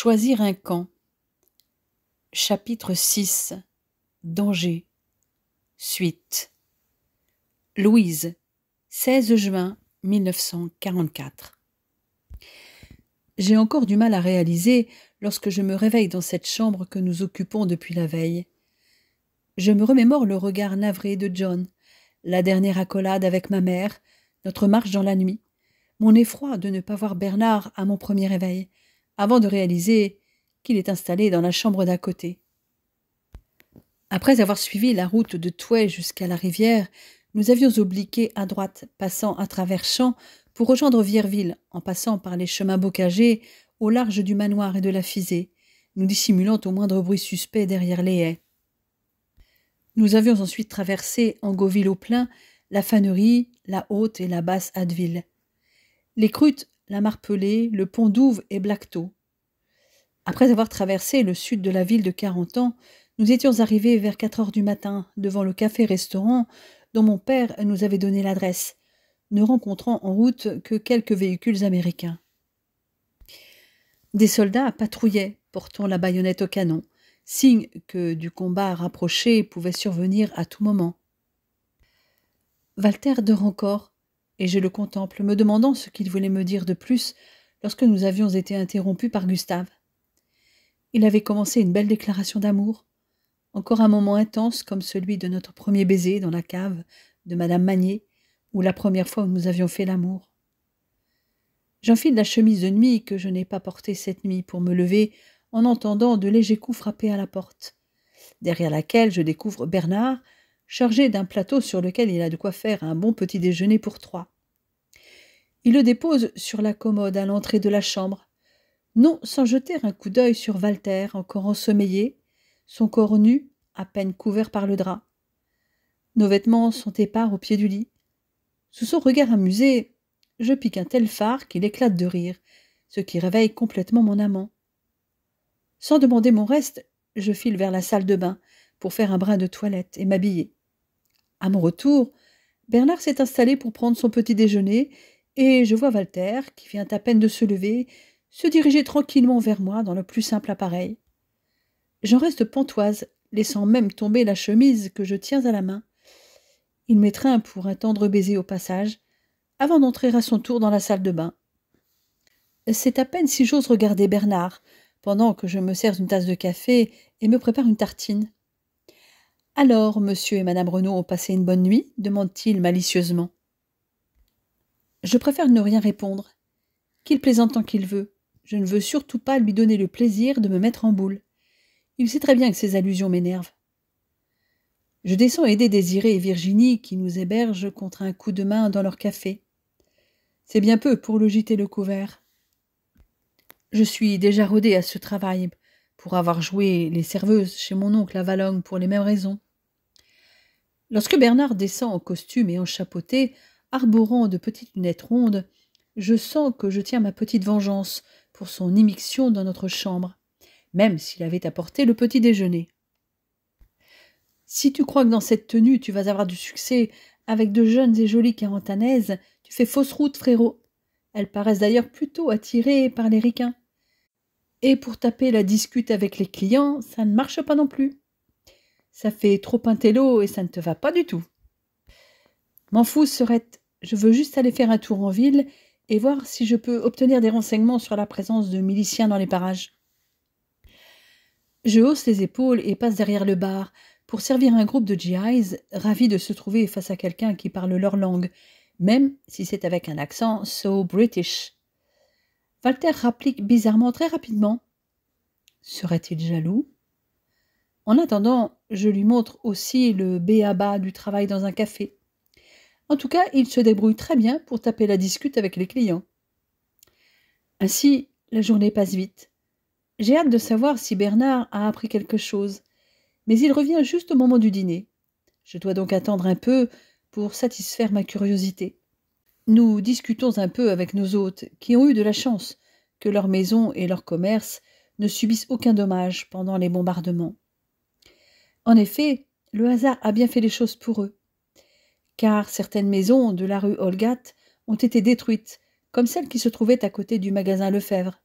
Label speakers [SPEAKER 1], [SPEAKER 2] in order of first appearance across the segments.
[SPEAKER 1] Choisir un camp. Chapitre 6. Danger. Suite. Louise, 16 juin 1944. J'ai encore du mal à réaliser lorsque je me réveille dans cette chambre que nous occupons depuis la veille. Je me remémore le regard navré de John, la dernière accolade avec ma mère, notre marche dans la nuit, mon effroi de ne pas voir Bernard à mon premier réveil, avant de réaliser qu'il est installé dans la chambre d'à côté. Après avoir suivi la route de Touai jusqu'à la rivière, nous avions obliqué à droite, passant à travers champs, pour rejoindre Vierville, en passant par les chemins bocagés au large du manoir et de la Fisée, nous dissimulant au moindre bruit suspect derrière les haies. Nous avions ensuite traversé, en Gauville-au-Plein, la Fanerie, la Haute et la Basse Addeville, les Crutes, la Marpelée, le Pont d'Ouve et Blacteau. Après avoir traversé le sud de la ville de Carentan, nous étions arrivés vers 4 heures du matin devant le café-restaurant dont mon père nous avait donné l'adresse, ne rencontrant en route que quelques véhicules américains. Des soldats patrouillaient, portant la baïonnette au canon, signe que du combat rapproché pouvait survenir à tout moment. Walter dort encore, et je le contemple, me demandant ce qu'il voulait me dire de plus lorsque nous avions été interrompus par Gustave. Il avait commencé une belle déclaration d'amour, encore un moment intense comme celui de notre premier baiser dans la cave de Madame Magnier, ou la première fois où nous avions fait l'amour. J'enfile la chemise de nuit que je n'ai pas portée cette nuit pour me lever en entendant de légers coups frapper à la porte, derrière laquelle je découvre Bernard, chargé d'un plateau sur lequel il a de quoi faire un bon petit déjeuner pour 3. Il le dépose sur la commode à l'entrée de la chambre, non sans jeter un coup d'œil sur Walter, encore ensommeillé, son corps nu, à peine couvert par le drap. Nos vêtements sont épars au pied du lit. Sous son regard amusé, je pique un tel phare qu'il éclate de rire, ce qui réveille complètement mon amant. Sans demander mon reste, je file vers la salle de bain pour faire un brin de toilette et m'habiller. À mon retour, Bernard s'est installé pour prendre son petit déjeuner et je vois Walter, qui vient à peine de se lever, se diriger tranquillement vers moi dans le plus simple appareil. J'en reste pantoise, laissant même tomber la chemise que je tiens à la main. Il m'étreint pour un tendre baiser au passage, avant d'entrer à son tour dans la salle de bain. C'est à peine si j'ose regarder Bernard, pendant que je me sers une tasse de café et me prépare une tartine. « Alors, monsieur et madame Renaud ont passé une bonne nuit ?» demande-t-il malicieusement. Je préfère ne rien répondre. Qu'il plaisante tant qu'il veut. Je ne veux surtout pas lui donner le plaisir de me mettre en boule. Il sait très bien que ces allusions m'énervent. Je descends aider Désiré et Virginie qui nous hébergent contre un coup de main dans leur café. C'est bien peu pour le gîte et le couvert. Je suis déjà rodée à ce travail, pour avoir joué les serveuses chez mon oncle à Valognes pour les mêmes raisons. Lorsque Bernard descend en costume et en chapeauté, arborant de petites lunettes rondes, je sens que je tiens ma petite vengeance pour son immixtion dans notre chambre, même s'il avait apporté le petit déjeuner. Si tu crois que dans cette tenue tu vas avoir du succès avec de jeunes et jolies carentanaises, tu fais fausse route, frérot. Elles paraissent d'ailleurs plutôt attirées par les ricains. Et pour taper la discute avec les clients, ça ne marche pas non plus. Ça fait trop intello et ça ne te va pas du tout. M'en fous, Serette. Je veux juste aller faire un tour en ville et voir si je peux obtenir des renseignements sur la présence de miliciens dans les parages. Je hausse les épaules et passe derrière le bar pour servir un groupe de GIs ravis de se trouver face à quelqu'un qui parle leur langue, même si c'est avec un accent so British. Walter rapplique bizarrement très rapidement. Serait-il jaloux? En attendant, je lui montre aussi le b.a.-ba du travail dans un café. En tout cas, il se débrouille très bien pour taper la discute avec les clients. Ainsi, la journée passe vite. J'ai hâte de savoir si Bernard a appris quelque chose, mais il revient juste au moment du dîner. Je dois donc attendre un peu pour satisfaire ma curiosité. Nous discutons un peu avec nos hôtes, qui ont eu de la chance que leur maison et leur commerce ne subissent aucun dommage pendant les bombardements. En effet, le hasard a bien fait les choses pour eux, car certaines maisons de la rue Olgat ont été détruites, comme celle qui se trouvait à côté du magasin Lefebvre.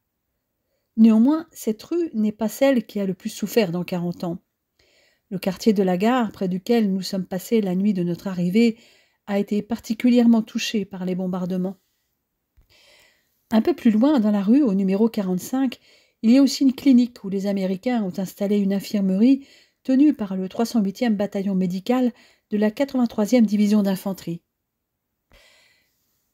[SPEAKER 1] Néanmoins, cette rue n'est pas celle qui a le plus souffert dans 40 ans. Le quartier de la gare, près duquel nous sommes passés la nuit de notre arrivée, a été particulièrement touché par les bombardements. Un peu plus loin, dans la rue, au numéro 45, il y a aussi une clinique où les Américains ont installé une infirmerie tenue par le 308e bataillon médical de la 83e division d'infanterie.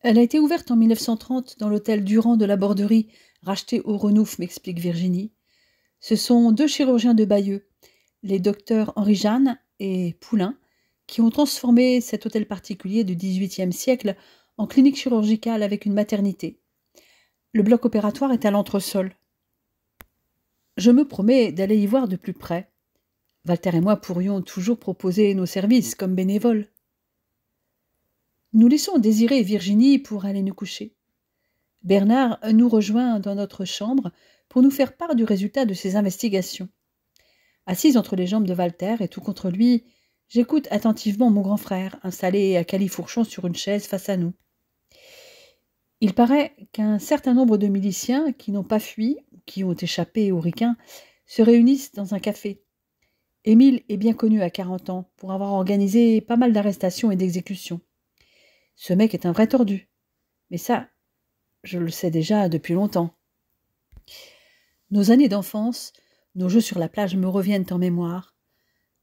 [SPEAKER 1] Elle a été ouverte en 1930 dans l'hôtel Durand de la Borderie, racheté au Renouf, m'explique Virginie. Ce sont 2 chirurgiens de Bayeux, les docteurs Henri-Jeanne et Poulain, qui ont transformé cet hôtel particulier du XVIIIe siècle en clinique chirurgicale avec une maternité. Le bloc opératoire est à l'entresol. Je me promets d'aller y voir de plus près. Walter et moi pourrions toujours proposer nos services comme bénévoles. Nous laissons désirer Virginie pour aller nous coucher. Bernard nous rejoint dans notre chambre pour nous faire part du résultat de ses investigations. Assise entre les jambes de Walter et tout contre lui, j'écoute attentivement mon grand frère, installé à califourchon sur une chaise face à nous. Il paraît qu'un certain nombre de miliciens qui n'ont pas fui, qui ont échappé aux ricains, se réunissent dans un café. Émile est bien connu à 40 ans pour avoir organisé pas mal d'arrestations et d'exécutions. Ce mec est un vrai tordu. Mais ça, je le sais déjà depuis longtemps. Nos années d'enfance, nos jeux sur la plage me reviennent en mémoire.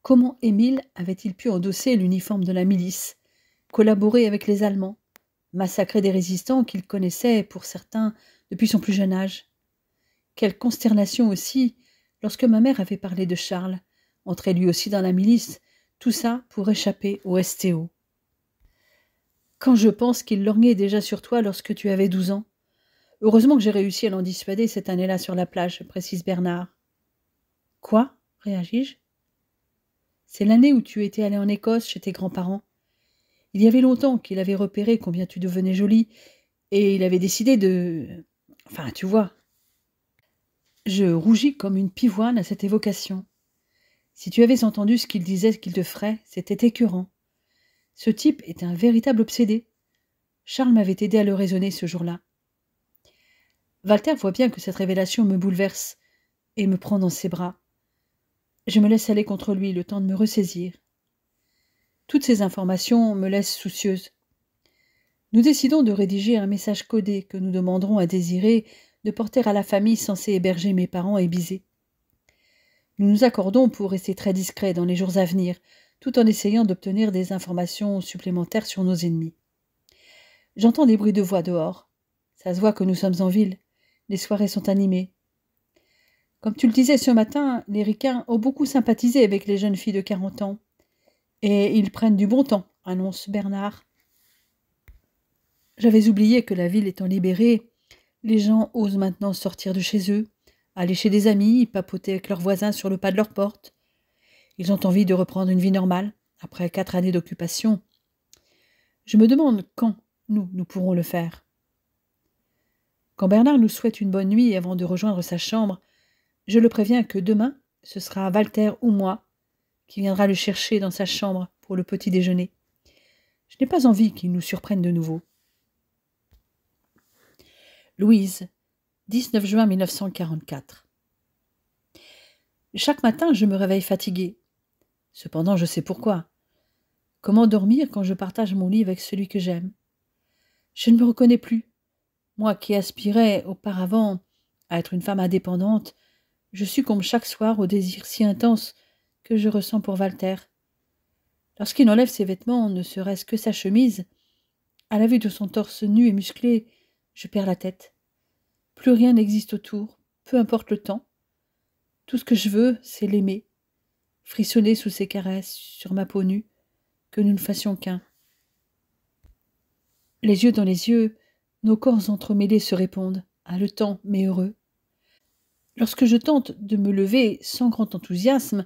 [SPEAKER 1] Comment Émile avait-il pu endosser l'uniforme de la milice, collaborer avec les Allemands, massacrer des résistants qu'il connaissait, pour certains, depuis son plus jeune âge? Quelle consternation aussi, lorsque ma mère avait parlé de Charles, entré lui aussi dans la milice, tout ça pour échapper au STO. Quand je pense qu'il lorgnait déjà sur toi lorsque tu avais 12 ans. Heureusement que j'ai réussi à l'en dissuader cette année-là sur la plage, précise Bernard. Quoi? Réagis-je. C'est l'année où tu étais allé en Écosse chez tes grands-parents. Il y avait longtemps qu'il avait repéré combien tu devenais jolie, et il avait décidé de... Enfin, tu vois. Je rougis comme une pivoine à cette évocation. Si tu avais entendu ce qu'il disait qu'il te ferait, c'était écœurant. Ce type est un véritable obsédé. Charles m'avait aidé à le raisonner ce jour-là. Walter voit bien que cette révélation me bouleverse et me prend dans ses bras. Je me laisse aller contre lui, le temps de me ressaisir. Toutes ces informations me laissent soucieuse. Nous décidons de rédiger un message codé que nous demanderons à Désiré de porter à la famille censée héberger mes parents et Bizet. Nous nous accordons pour rester très discrets dans les jours à venir, tout en essayant d'obtenir des informations supplémentaires sur nos ennemis. J'entends des bruits de voix dehors. Ça se voit que nous sommes en ville. Les soirées sont animées. Comme tu le disais ce matin, les ricains ont beaucoup sympathisé avec les jeunes filles de 40 ans. Et ils prennent du bon temps, annonce Bernard. J'avais oublié que la ville étant libérée, les gens osent maintenant sortir de chez eux, aller chez des amis, papoter avec leurs voisins sur le pas de leur porte. Ils ont envie de reprendre une vie normale, après 4 années d'occupation. Je me demande quand nous pourrons le faire. Quand Bernard nous souhaite une bonne nuit avant de rejoindre sa chambre, je le préviens que demain, ce sera Walter ou moi qui viendra le chercher dans sa chambre pour le petit déjeuner. Je n'ai pas envie qu'il nous surprenne de nouveau. Louise, 19 juin 1944. Chaque matin, je me réveille fatiguée. Cependant, je sais pourquoi. Comment dormir quand je partage mon lit avec celui que j'aime? Je ne me reconnais plus. Moi qui aspirais auparavant à être une femme indépendante, je succombe chaque soir au désir si intense que je ressens pour Walter. Lorsqu'il enlève ses vêtements, ne serait-ce que sa chemise, à la vue de son torse nu et musclé, je perds la tête. Plus rien n'existe autour, peu importe le temps. Tout ce que je veux, c'est l'aimer, frissonner sous ses caresses, sur ma peau nue, que nous ne fassions qu'un. Les yeux dans les yeux, nos corps entremêlés se répondent, haletants mais heureux. Lorsque je tente de me lever sans grand enthousiasme,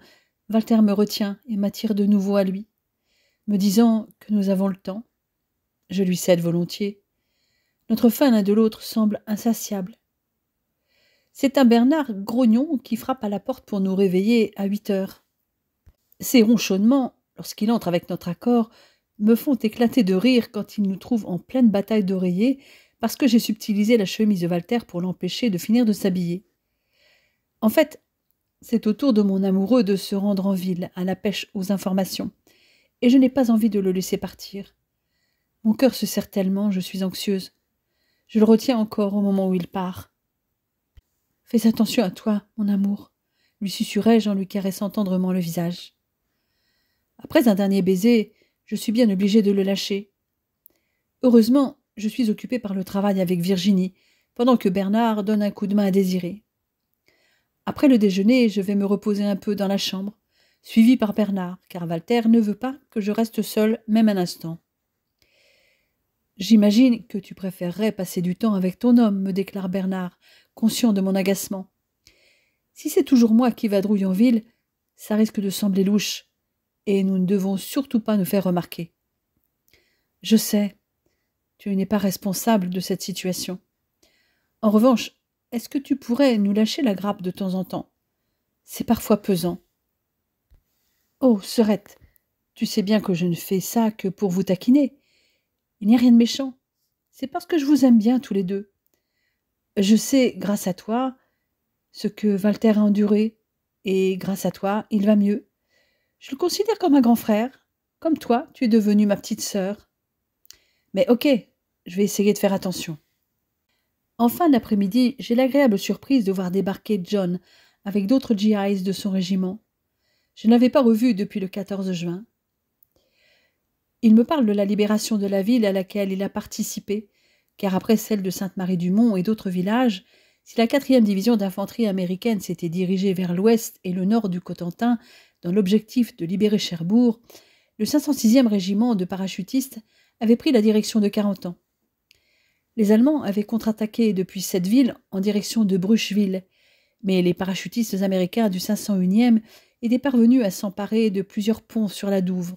[SPEAKER 1] Walter me retient et m'attire de nouveau à lui, me disant que nous avons le temps. Je lui cède volontiers. Notre faim l'un de l'autre semble insatiable. C'est un Bernard grognon qui frappe à la porte pour nous réveiller à 8 heures. Ses ronchonnements, lorsqu'il entre avec notre accord, me font éclater de rire quand il nous trouve en pleine bataille d'oreiller parce que j'ai subtilisé la chemise de Walter pour l'empêcher de finir de s'habiller. En fait, c'est au tour de mon amoureux de se rendre en ville, à la pêche aux informations, et je n'ai pas envie de le laisser partir. Mon cœur se serre tellement, je suis anxieuse. Je le retiens encore au moment où il part. Fais attention à toi, mon amour, lui susurrai-je en lui caressant tendrement le visage. Après un dernier baiser, je suis bien obligée de le lâcher. Heureusement, je suis occupée par le travail avec Virginie, pendant que Bernard donne un coup de main à Désiré. Après le déjeuner, je vais me reposer un peu dans la chambre, suivie par Bernard, car Walter ne veut pas que je reste seule même un instant. J'imagine que tu préférerais passer du temps avec ton homme, me déclare Bernard, conscient de mon agacement. Si c'est toujours moi qui vadrouille en ville, ça risque de sembler louche, et nous ne devons surtout pas nous faire remarquer. Je sais, tu n'es pas responsable de cette situation. En revanche, est-ce que tu pourrais nous lâcher la grappe de temps en temps? C'est parfois pesant. Oh, Serette, tu sais bien que je ne fais ça que pour vous taquiner. Il n'y a rien de méchant. C'est parce que je vous aime bien tous les deux. Je sais, grâce à toi, ce que Walter a enduré, et grâce à toi, il va mieux. Je le considère comme un grand frère. Comme toi, tu es devenue ma petite sœur. Mais ok, je vais essayer de faire attention. En fin d'après-midi, j'ai l'agréable surprise de voir débarquer John avec d'autres GIs de son régiment. Je ne l'avais pas revu depuis le 14 juin. Il me parle de la libération de la ville à laquelle il a participé, car après celle de Sainte-Marie-du-Mont et d'autres villages, si la 4e division d'infanterie américaine s'était dirigée vers l'ouest et le nord du Cotentin dans l'objectif de libérer Cherbourg, le 506e régiment de parachutistes avait pris la direction de Carentan. Les Allemands avaient contre-attaqué depuis cette ville en direction de Brucheville, mais les parachutistes américains du 501e étaient parvenus à s'emparer de plusieurs ponts sur la Douve,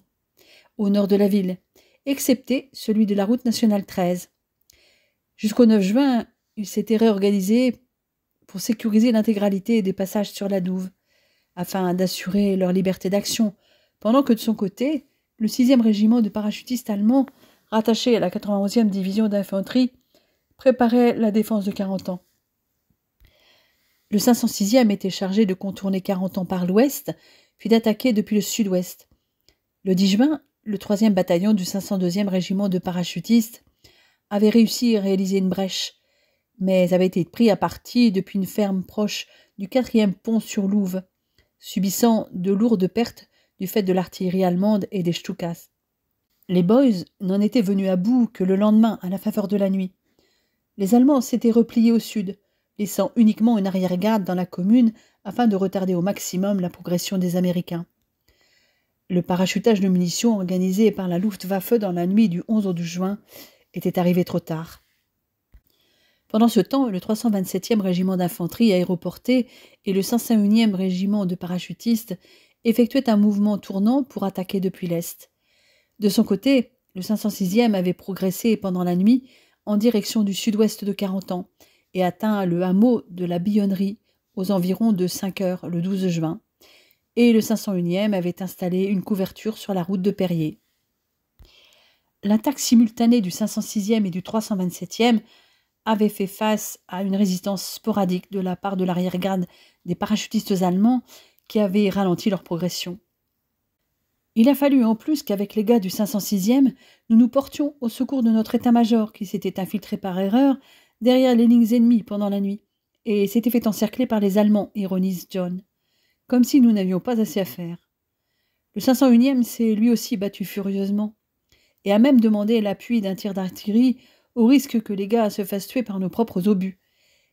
[SPEAKER 1] au nord de la ville, excepté celui de la route nationale 13. Jusqu'au 9 juin, ils s'étaient réorganisés pour sécuriser l'intégralité des passages sur la Douve, afin d'assurer leur liberté d'action, pendant que de son côté, le 6e régiment de parachutistes allemands, rattaché à la 91e division d'infanterie, préparait la défense de Carentan. Le 506e était chargé de contourner Carentan par l'ouest, puis d'attaquer depuis le sud-ouest. Le 10 juin, le 3e bataillon du 502e régiment de parachutistes avait réussi à réaliser une brèche, mais avait été pris à partie depuis une ferme proche du 4e pont sur l'Ouve, subissant de lourdes pertes du fait de l'artillerie allemande et des Stukas. Les Boys n'en étaient venus à bout que le lendemain à la faveur de la nuit. Les Allemands s'étaient repliés au sud, laissant uniquement une arrière-garde dans la commune afin de retarder au maximum la progression des Américains. Le parachutage de munitions organisé par la Luftwaffe dans la nuit du 11 au 12 juin était arrivé trop tard. Pendant ce temps, le 327e régiment d'infanterie aéroportée et le 501e régiment de parachutistes effectuaient un mouvement tournant pour attaquer depuis l'est. De son côté, le 506e avait progressé pendant la nuit en direction du sud-ouest de Carentan et atteint le hameau de la Billonnerie aux environs de 5 heures le 12 juin, et le 501e avait installé une couverture sur la route de Perrier. L'attaque simultanée du 506e et du 327e avait fait face à une résistance sporadique de la part de l'arrière-garde des parachutistes allemands qui avaient ralenti leur progression. Il a fallu en plus qu'avec les gars du 506e, nous nous portions au secours de notre état-major qui s'était infiltré par erreur derrière les lignes ennemies pendant la nuit et s'était fait encercler par les Allemands, ironise John, comme si nous n'avions pas assez à faire. Le 501e s'est lui aussi battu furieusement et a même demandé l'appui d'un tir d'artillerie au risque que les gars se fassent tuer par nos propres obus.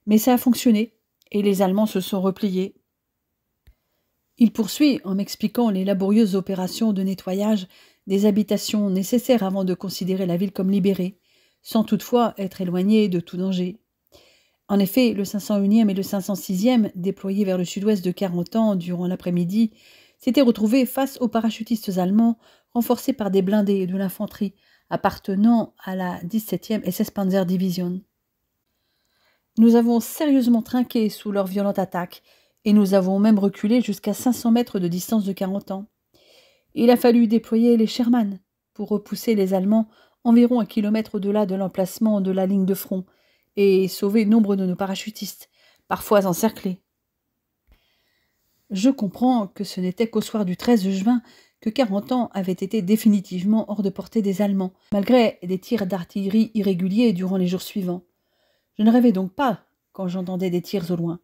[SPEAKER 1] Mais ça a fonctionné et les Allemands se sont repliés. Il poursuit en m'expliquant les laborieuses opérations de nettoyage des habitations nécessaires avant de considérer la ville comme libérée, sans toutefois être éloigné de tout danger. En effet, le 501e et le 506e, déployés vers le sud-ouest de Carentan durant l'après-midi, s'étaient retrouvés face aux parachutistes allemands renforcés par des blindés de l'infanterie appartenant à la 17e SS Panzer Division. Nous avons sérieusement trinqué sous leur violente attaque, et nous avons même reculé jusqu'à 500 mètres de distance de Carentan. Il a fallu déployer les Sherman pour repousser les Allemands environ 1 kilomètre au-delà de l'emplacement de la ligne de front et sauver nombre de nos parachutistes, parfois encerclés. Je comprends que ce n'était qu'au soir du 13 juin que 40 ans avaient été définitivement hors de portée des Allemands, malgré des tirs d'artillerie irréguliers durant les jours suivants. Je ne rêvais donc pas quand j'entendais des tirs au loin.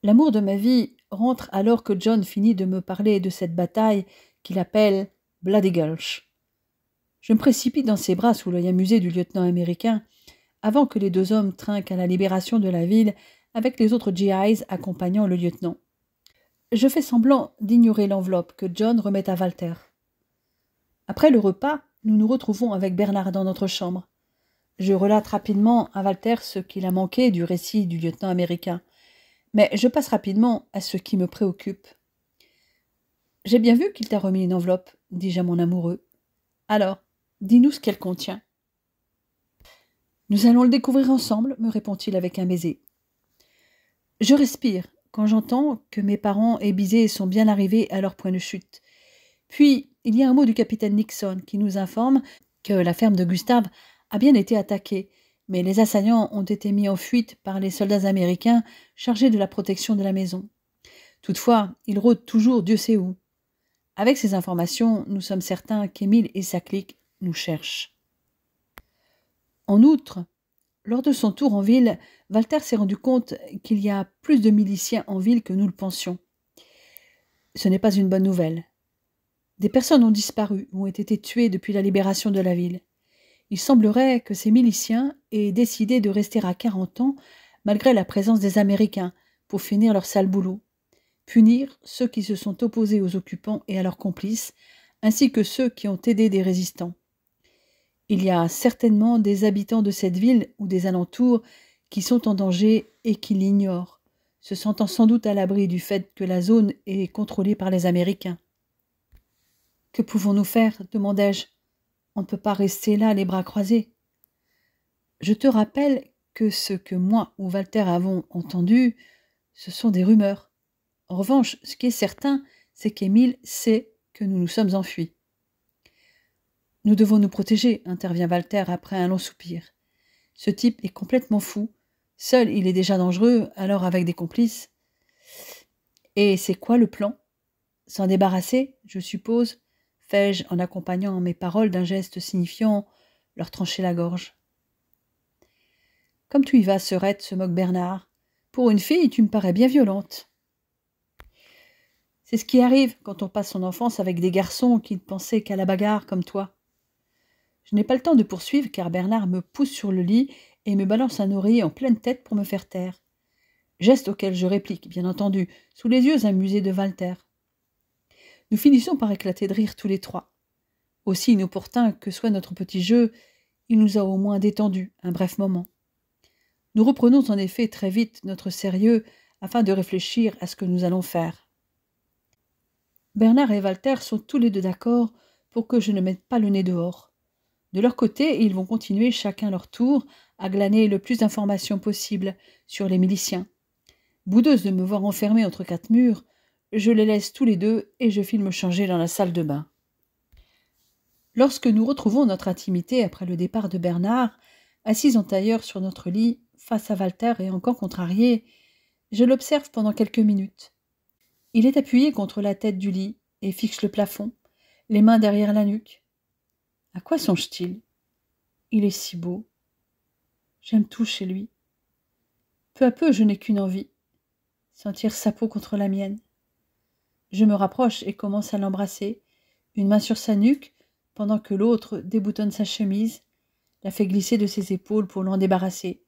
[SPEAKER 1] L'amour de ma vie rentre alors que John finit de me parler de cette bataille qu'il appelle Bloody Gulch. Je me précipite dans ses bras sous l'œil amusé du lieutenant américain, avant que les deux hommes trinquent à la libération de la ville avec les autres GIs accompagnant le lieutenant. Je fais semblant d'ignorer l'enveloppe que John remet à Walter. Après le repas, nous nous retrouvons avec Bernard dans notre chambre. Je relate rapidement à Walter ce qu'il a manqué du récit du lieutenant américain, mais je passe rapidement à ce qui me préoccupe. « J'ai bien vu qu'il t'a remis une enveloppe, dis-je à mon amoureux. Alors, dis-nous ce qu'elle contient. »« Nous allons le découvrir ensemble, me répond-il avec un baiser. Je respire quand j'entends que mes parents ébisés sont bien arrivés à leur point de chute. Puis, il y a un mot du capitaine Nixon qui nous informe que la ferme de Gustave a bien été attaquée, mais les assaillants ont été mis en fuite par les soldats américains chargés de la protection de la maison. Toutefois, ils rôdent toujours Dieu sait où. Avec ces informations, nous sommes certains qu'Émile et sa clique nous cherchent. En outre, lors de son tour en ville, Walter s'est rendu compte qu'il y a plus de miliciens en ville que nous le pensions. Ce n'est pas une bonne nouvelle. Des personnes ont disparu ou ont été tuées depuis la libération de la ville. Il semblerait que ces miliciens aient décidé de rester à 40 ans malgré la présence des Américains pour finir leur sale boulot, punir ceux qui se sont opposés aux occupants et à leurs complices, ainsi que ceux qui ont aidé des résistants. Il y a certainement des habitants de cette ville ou des alentours qui sont en danger et qui l'ignorent, se sentant sans doute à l'abri du fait que la zone est contrôlée par les Américains. « Que pouvons-nous faire » demandai-je. « On ne peut pas rester là les bras croisés. » Je te rappelle que ce que moi ou Walter avons entendu, ce sont des rumeurs. En revanche, ce qui est certain, c'est qu'Émile sait que nous nous sommes enfuis. « Nous devons nous protéger, » intervient Walter après un long soupir. « Ce type est complètement fou. Seul, il est déjà dangereux, alors avec des complices. »« Et c'est quoi le plan ? S'en débarrasser, je suppose ?» fais-je en accompagnant mes paroles d'un geste signifiant leur trancher la gorge. « Comme tu y vas, Serette, se moque Bernard. Pour une fille, tu me parais bien violente. » C'est ce qui arrive quand on passe son enfance avec des garçons qui ne pensaient qu'à la bagarre comme toi. Je n'ai pas le temps de poursuivre car Bernard me pousse sur le lit et me balance un oreiller en pleine tête pour me faire taire. Geste auquel je réplique, bien entendu, sous les yeux amusés de Walter. Nous finissons par éclater de rire tous les trois. Aussi inopportun que soit notre petit jeu, il nous a au moins détendus un bref moment. Nous reprenons en effet très vite notre sérieux afin de réfléchir à ce que nous allons faire. Bernard et Walter sont tous les deux d'accord pour que je ne mette pas le nez dehors. De leur côté, ils vont continuer chacun leur tour à glaner le plus d'informations possible sur les miliciens. Boudeuse de me voir enfermée entre quatre murs, je les laisse tous les deux et je file me changer dans la salle de bain. Lorsque nous retrouvons notre intimité après le départ de Bernard, assis en tailleur sur notre lit, face à Walter et encore contrarié, je l'observe pendant quelques minutes. Il est appuyé contre la tête du lit et fixe le plafond, les mains derrière la nuque. À quoi songe-t-il ? Il est si beau. J'aime tout chez lui. Peu à peu, je n'ai qu'une envie, sentir sa peau contre la mienne. Je me rapproche et commence à l'embrasser, une main sur sa nuque, pendant que l'autre déboutonne sa chemise, la fait glisser de ses épaules pour l'en débarrasser.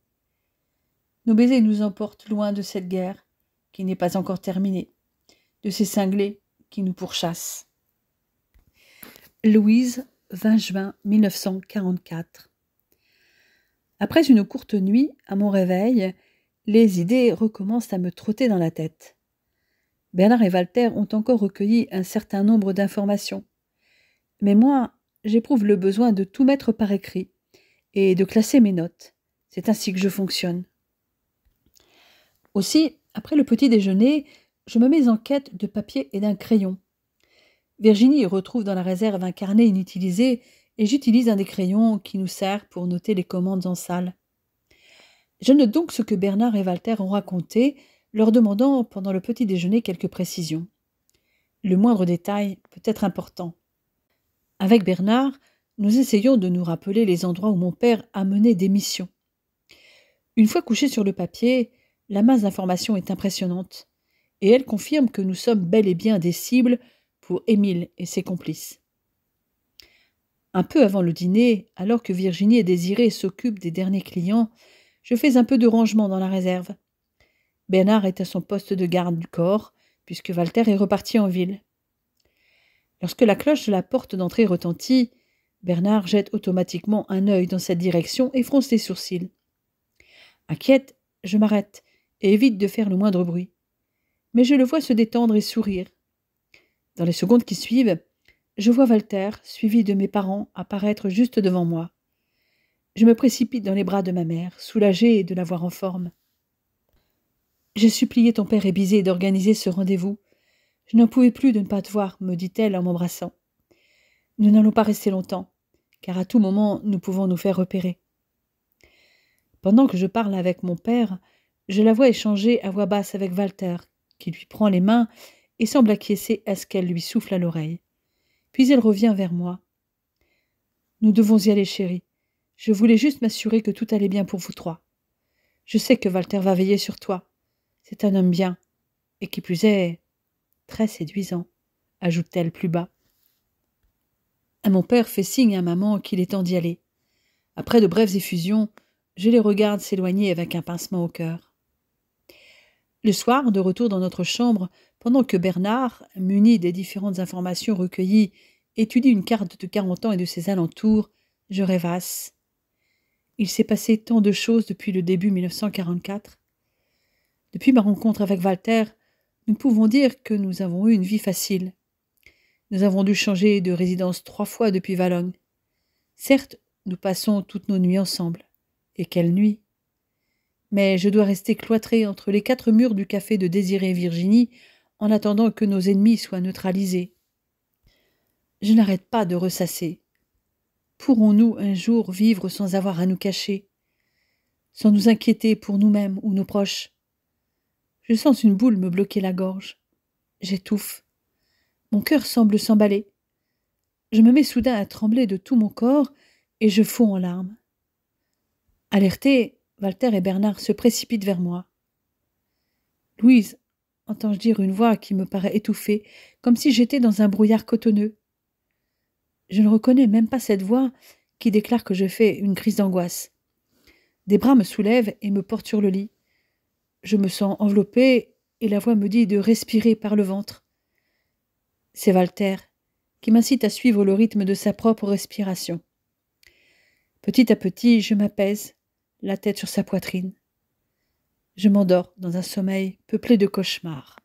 [SPEAKER 1] Nos baisers nous emportent loin de cette guerre, qui n'est pas encore terminée, de ces cinglés qui nous pourchassent. Louise, 20 juin 1944. Après une courte nuit, à mon réveil, les idées recommencent à me trotter dans la tête. Bernard et Walter ont encore recueilli un certain nombre d'informations. Mais moi, j'éprouve le besoin de tout mettre par écrit et de classer mes notes. C'est ainsi que je fonctionne. Aussi, après le petit déjeuner, je me mets en quête de papier et d'un crayon. Virginie retrouve dans la réserve un carnet inutilisé et j'utilise un des crayons qui nous sert pour noter les commandes en salle. Je note donc ce que Bernard et Walter ont raconté leur demandant pendant le petit déjeuner quelques précisions. Le moindre détail peut être important. Avec Bernard, nous essayons de nous rappeler les endroits où mon père a mené des missions. Une fois couché sur le papier, la masse d'informations est impressionnante, et elle confirme que nous sommes bel et bien des cibles pour Émile et ses complices. Un peu avant le dîner, alors que Virginie et Désiré s'occupent des derniers clients, je fais un peu de rangement dans la réserve. Bernard est à son poste de garde du corps, puisque Walter est reparti en ville. Lorsque la cloche de la porte d'entrée retentit, Bernard jette automatiquement un œil dans cette direction et fronce les sourcils. Inquiète, je m'arrête et évite de faire le moindre bruit. Mais je le vois se détendre et sourire. Dans les secondes qui suivent, je vois Walter, suivi de mes parents, apparaître juste devant moi. Je me précipite dans les bras de ma mère, soulagée de la voir en forme. « J'ai supplié ton père Ébizé d'organiser ce rendez-vous. Je n'en pouvais plus de ne pas te voir, me dit-elle en m'embrassant. Nous n'allons pas rester longtemps, car à tout moment nous pouvons nous faire repérer. » Pendant que je parle avec mon père, je la vois échanger à voix basse avec Walter, qui lui prend les mains et semble acquiescer à ce qu'elle lui souffle à l'oreille. Puis elle revient vers moi. « Nous devons y aller, chérie. Je voulais juste m'assurer que tout allait bien pour vous trois. Je sais que Walter va veiller sur toi. C'est un homme bien, et qui plus est, très séduisant, ajoute-t-elle plus bas. Mon père fait signe à maman qu'il est temps d'y aller. Après de brèves effusions, je les regarde s'éloigner avec un pincement au cœur. Le soir, de retour dans notre chambre, pendant que Bernard, muni des différentes informations recueillies, étudie une carte de 40 ans et de ses alentours, je rêvasse. Il s'est passé tant de choses depuis le début 1944. Depuis ma rencontre avec Walter, nous pouvons dire que nous avons eu une vie facile. Nous avons dû changer de résidence 3 fois depuis Valognes. Certes, nous passons toutes nos nuits ensemble. Et quelle nuit! Mais je dois rester cloîtrée entre les 4 murs du café de Désiré et Virginie en attendant que nos ennemis soient neutralisés. Je n'arrête pas de ressasser. Pourrons-nous un jour vivre sans avoir à nous cacher, sans nous inquiéter pour nous-mêmes ou nos proches? Je sens une boule me bloquer la gorge. J'étouffe. Mon cœur semble s'emballer. Je me mets soudain à trembler de tout mon corps et je fonds en larmes. Alertés, Walter et Bernard se précipitent vers moi. « Louise !» entends-je dire une voix qui me paraît étouffée, comme si j'étais dans un brouillard cotonneux. Je ne reconnais même pas cette voix qui déclare que je fais une crise d'angoisse. Des bras me soulèvent et me portent sur le lit. Je me sens enveloppée et la voix me dit de respirer par le ventre. C'est Walter qui m'incite à suivre le rythme de sa propre respiration. Petit à petit, je m'apaise, la tête sur sa poitrine. Je m'endors dans un sommeil peuplé de cauchemars.